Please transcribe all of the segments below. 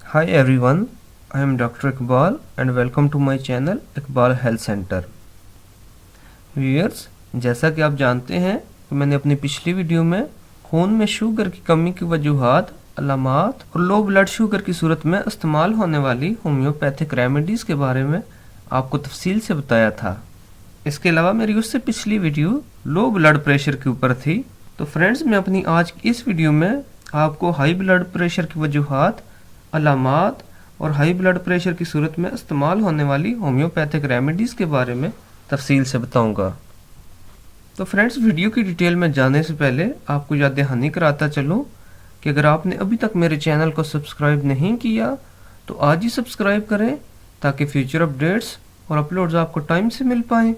Hi everyone, I am Dr. Iqbal and welcome to my channel Iqbal Health Center. Viewers, जैसा कि आप जानते हैं कि मैंने अपनी पिछली वीडियो में खून में शुगर की कमी की वजूहात, अलामात और लो ब्लड शुगर की सूरत में इस्तेमाल होने वाली होम्योपैथिक रेमेडीज़ के बारे में आपको तफसील से बताया था। इसके अलावा मेरी उससे पिछली वीडियो लो ब्लड प्रेशर के ऊपर थी। तो फ्रेंड्स, मैं अपनी आज की इस वीडियो में आपको हाई ब्लड प्रेशर की वजूहात, अलामात और हाई ब्लड प्रेशर की सूरत में इस्तेमाल होने वाली होम्योपैथिक रेमेडीज़ के बारे में तफसील से बताऊंगा। तो फ्रेंड्स, वीडियो की डिटेल में जाने से पहले आपको याद दहानी कराता चलूं कि अगर आपने अभी तक मेरे चैनल को सब्सक्राइब नहीं किया तो आज ही सब्सक्राइब करें ताकि फ्यूचर अपडेट्स और अपलोड्स आपको टाइम से मिल पाएँ।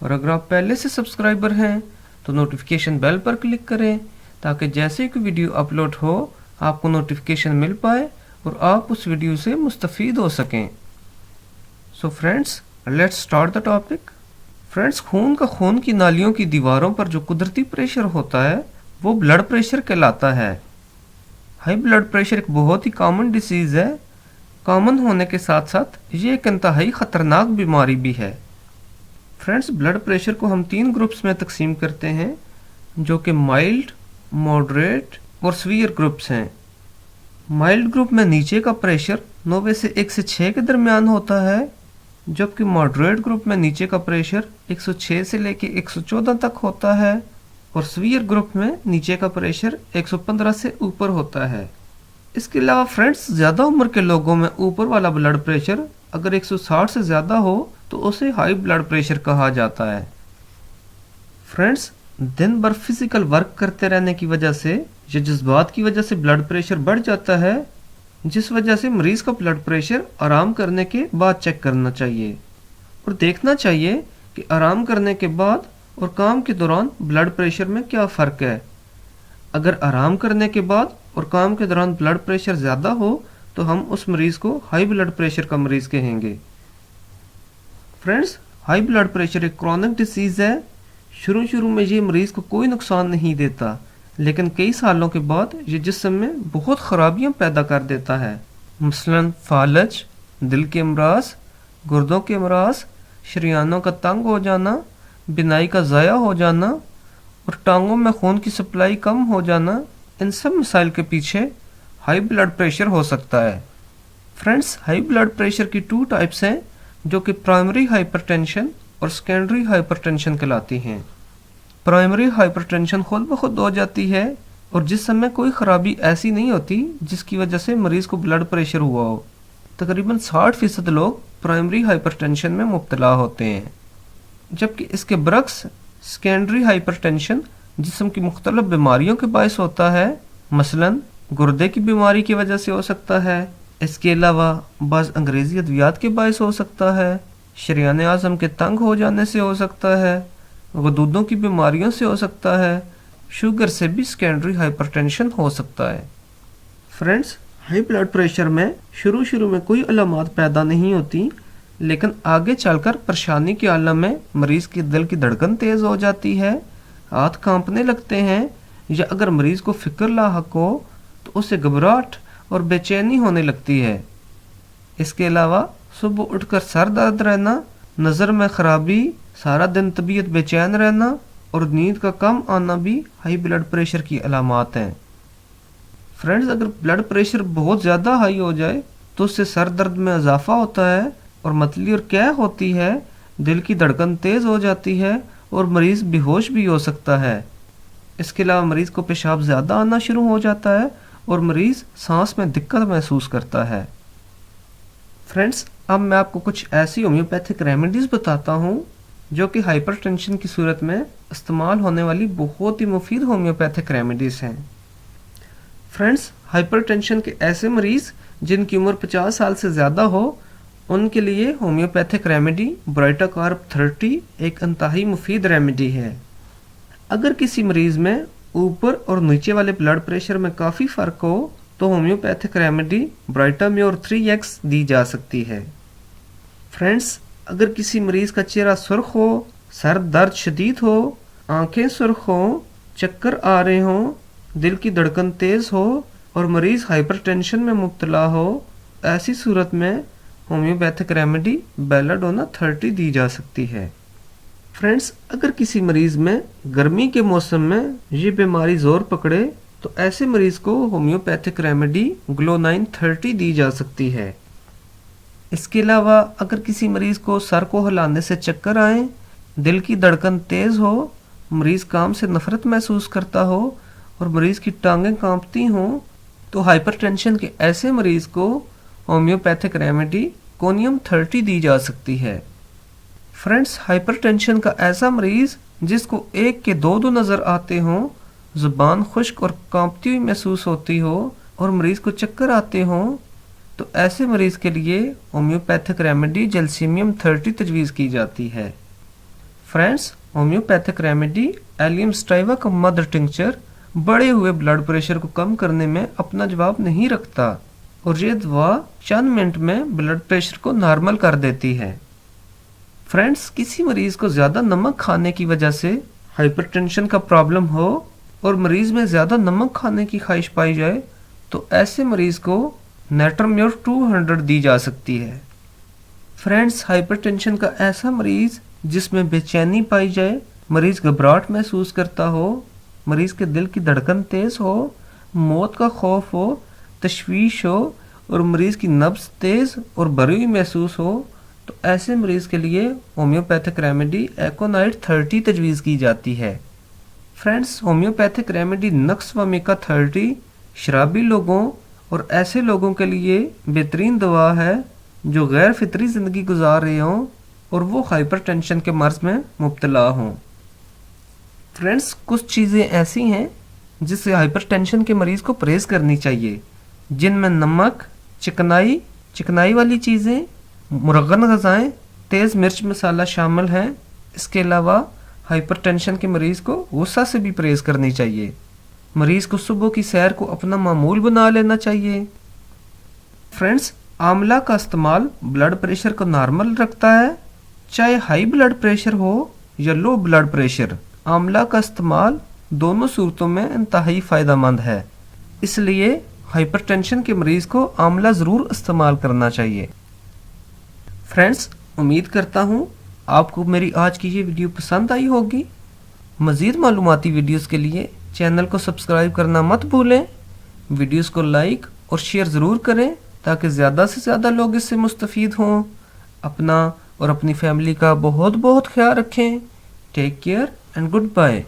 और अगर आप पहले से सब्सक्राइबर हैं तो नोटिफिकेशन बेल पर क्लिक करें ताकि जैसे कि वीडियो अपलोड हो आपको नोटिफिकेशन मिल पाए और आप उस वीडियो से मुस्तफ़ीद हो सकें। So friends, let's start the topic. Friends, खून की नालियों की दीवारों पर जो कुदरती प्रेशर होता है वो ब्लड प्रेशर कहलाता है। हाई ब्लड प्रेशर एक बहुत ही कॉमन डिसीज़ है। कॉमन होने के साथ साथ ये एक इंतहाई ख़तरनाक बीमारी भी है। फ्रेंड्स, ब्लड प्रेशर को हम 3 ग्रुप्स में तकसीम करते हैं जो कि माइल्ड, मॉडरेट और सीवियर ग्रुप्स हैं। माइल्ड ग्रुप में नीचे का प्रेशर 90 से 1 से 6 के दरमियान होता है, जबकि मॉडरेट ग्रुप में नीचे का प्रेशर 106 से लेके 114 तक होता है और सीवियर ग्रुप में नीचे का प्रेशर 115 से ऊपर होता है। इसके अलावा फ्रेंड्स, ज़्यादा उम्र के लोगों में ऊपर वाला ब्लड प्रेशर अगर 160 से ज़्यादा हो तो उसे हाई ब्लड प्रेशर कहा जाता है। फ्रेंड्स, दिन भर फिजिकल वर्क करते रहने की वजह से या जज्बात की वजह से ब्लड प्रेशर बढ़ जाता है, जिस वजह से मरीज का ब्लड प्रेशर आराम करने के बाद चेक करना चाहिए और देखना चाहिए कि आराम करने के बाद और काम के दौरान ब्लड प्रेशर में क्या फ़र्क है। अगर आराम करने के बाद और काम के दौरान ब्लड प्रेशर ज़्यादा हो तो हम उस मरीज़ को हाई ब्लड प्रेशर का मरीज़ कहेंगे। फ्रेंड्स, हाई ब्लड प्रेशर एक क्रॉनिक डिसीज़ है। शुरू में ये मरीज़ को कोई नुकसान नहीं देता, लेकिन कई सालों के बाद ये जिस्म में बहुत ख़राबियाँ पैदा कर देता है। मसलन फालज, दिल के अमराज, गुर्दों के अमराज, शरियानों का तंग हो जाना, बिनाई का ज़ाया हो जाना और टांगों में खून की सप्लाई कम हो जाना, इन सब मसाइल के पीछे हाई ब्लड प्रेशर हो सकता है। फ्रेंड्स, हाई ब्लड प्रेशर की 2 टाइप्स हैं जो कि प्राइमरी हाइपरटेंशन और सेकेंडरी हाइपरटेंशन कहलाती हैं। प्राइमरी हाइपरटेंशन खुद ब खुद हो जाती है और जिसम में कोई ख़राबी ऐसी नहीं होती जिसकी वजह से मरीज़ को ब्लड प्रेशर हुआ हो। तकरीबन 60% लोग प्राइमरी हाइपरटेंशन में मुब्तला होते हैं, जबकि इसके बरक्स सेकेंडरी हाइपरटेंशन जिस्म की मुख्तलिफ बीमारियों के बायस होता है। मसलन गुर्दे की बीमारी की वजह से हो सकता है, इसके अलावा बाज़ अंग्रेज़ी अद्वियात के बायस हो सकता है, शरियान आज़म के तंग हो जाने से हो सकता है, गदूदों की बीमारियों से हो सकता है, शुगर से भी सेकेंडरी हाइपरटेंशन हो सकता है। फ्रेंड्स, हाई ब्लड प्रेशर में शुरू में कोई अलामात पैदा नहीं होती, लेकिन आगे चलकर परेशानी के आलम में मरीज़ के दिल की धड़कन तेज़ हो जाती है, हाथ कांपने लगते हैं, या अगर मरीज़ को फ़िक्र लाहक हो तो उसे घबराहट और बेचैनी होने लगती है। इसके अलावा सुबह उठकर सर दर्द रहना, नज़र में ख़राबी, सारा दिन तबीयत बेचैन रहना और नींद का कम आना भी हाई ब्लड प्रेशर की अलामात हैं। फ्रेंड्स, अगर ब्लड प्रेशर बहुत ज़्यादा हाई हो जाए तो उससे सर दर्द में इजाफा होता है और मतली और कै होती है, दिल की धड़कन तेज़ हो जाती है और मरीज़ बेहोश भी हो सकता है। इसके अलावा मरीज़ को पेशाब ज़्यादा आना शुरू हो जाता है और मरीज़ सांस में दिक्कत महसूस करता है। फ्रेंड्स, अब मैं आपको कुछ ऐसी होम्योपैथिक रेमेडीज़ बताता हूँ जो कि हाइपरटेंशन की सूरत में इस्तेमाल होने वाली बहुत ही मुफीद होम्योपैथिक रेमेडीज़ हैं। फ्रेंड्स, हाइपरटेंशन के ऐसे मरीज़ जिनकी उम्र 50 साल से ज़्यादा हो, उनके लिए होम्योपैथिक रेमेडी ब्राइटाकार्ब 30 एक इंतहाई मुफीद रेमेडी है। अगर किसी मरीज़ में ऊपर और नीचे वाले ब्लड प्रेशर में काफ़ी फ़र्क हो तो होम्योपैथिक रेमेडी ब्राइटाम्योर 3x दी जा सकती है। फ्रेंड्स, अगर किसी मरीज़ का चेहरा सुर्ख हो, सर दर्द शदीद हो, आंखें सुर्ख हो, चक्कर आ रहे हों, दिल की धड़कन तेज़ हो और मरीज़ हाइपरटेंशन में मुब्तला हो, ऐसी सूरत में होम्योपैथिक रेमेडी बेलाडोना 30 दी जा सकती है। फ्रेंड्स, अगर किसी मरीज में गर्मी के मौसम में ये बीमारी जोर पकड़े तो ऐसे मरीज को होम्योपैथिक रेमेडी ग्लो9 30 दी जा सकती है। इसके अलावा अगर किसी मरीज को सर को हिलाने से चक्कर आए, दिल की धड़कन तेज हो, मरीज काम से नफरत महसूस करता हो और मरीज की टांगें कांपती हों, तो हाइपरटेंशन के ऐसे मरीज को होम्योपैथिक रेमेडी कोनियम 30 दी जा सकती है। फ्रेंड्स, हाइपरटेंशन का ऐसा मरीज जिसको एक के दो नजर आते हों, जुबान खुश्क और कांपती हुई महसूस होती हो और मरीज को चक्कर आते हों, तो ऐसे मरीज के लिए होम्योपैथिक रेमेडी जैल्सीमियम 30 तजवीज़ की जाती है। फ्रेंड्स, होम्योपैथिक रेमेडी एलियम स्टाइवा का मदर टिंक्चर बढ़े हुए ब्लड प्रेशर को कम करने में अपना जवाब नहीं रखता और ये दवा चंद मिनट में ब्लड प्रेशर को नॉर्मल कर देती है। फ्रेंड्स, किसी मरीज को ज़्यादा नमक खाने की वजह से हाइपरटेंशन का प्रॉब्लम हो और मरीज में ज़्यादा नमक खाने की ख्वाहिश पाई जाए तो ऐसे मरीज को नेटरम्योर 200 दी जा सकती है। फ्रेंड्स, हाइपरटेंशन का ऐसा मरीज जिसमें बेचैनी पाई जाए, मरीज घबराहट महसूस करता हो, मरीज के दिल की धड़कन तेज हो, मौत का खौफ हो, तशवीश हो और मरीज की नब्ज तेज और भरी हुई महसूस हो, तो ऐसे मरीज के लिए होम्योपैथिक रेमेडी एकोनाइट 30 तजवीज़ की जाती है। फ्रेंड्स, होम्योपैथिक रेमेडी नक्स व मिका 30 शराबी लोगों और ऐसे लोगों के लिए बेहतरीन दवा है जो गैर फितरी ज़िंदगी गुजार रहे हों और वो हाइपरटेंशन के मर्ज में मुब्तला हों। फ्रेंड्स, कुछ चीज़ें ऐसी हैं जिससे हाइपरटेंशन के मरीज़ को परहेज़ करनी चाहिए, जिनमें नमक, चिकनाई वाली चीज़ें, मुरगन ग़ज़ाएँ, तेज़ मिर्च मसाला शामिल हैं। इसके अलावा हाइपरटेंशन के मरीज़ को गुस्सा से भी परहेज़ करनी चाहिए। मरीज़ को सुबह की सैर को अपना मामूल बना लेना चाहिए। फ्रेंड्स, आंवला का इस्तेमाल ब्लड प्रेशर को नॉर्मल रखता है, चाहे हाई ब्लड प्रेशर हो या लो ब्लड प्रेशर। आंवला का इस्तेमाल दोनों सूरतों में इंतहाई फ़ायदेमंद है, इसलिए हाइपरटेंशन के मरीज़ को आंवला ज़रूर इस्तेमाल करना चाहिए। फ्रेंड्स, उम्मीद करता हूँ आपको मेरी आज की ये वीडियो पसंद आई होगी। मज़ीद मालूमाती वीडियोस के लिए चैनल को सब्सक्राइब करना मत भूलें। वीडियोस को लाइक और शेयर ज़रूर करें ताकि ज़्यादा से ज़्यादा लोग इससे मुस्तफ़ीद हों। अपना और अपनी फैमिली का बहुत बहुत ख्याल रखें। Take care and good bye.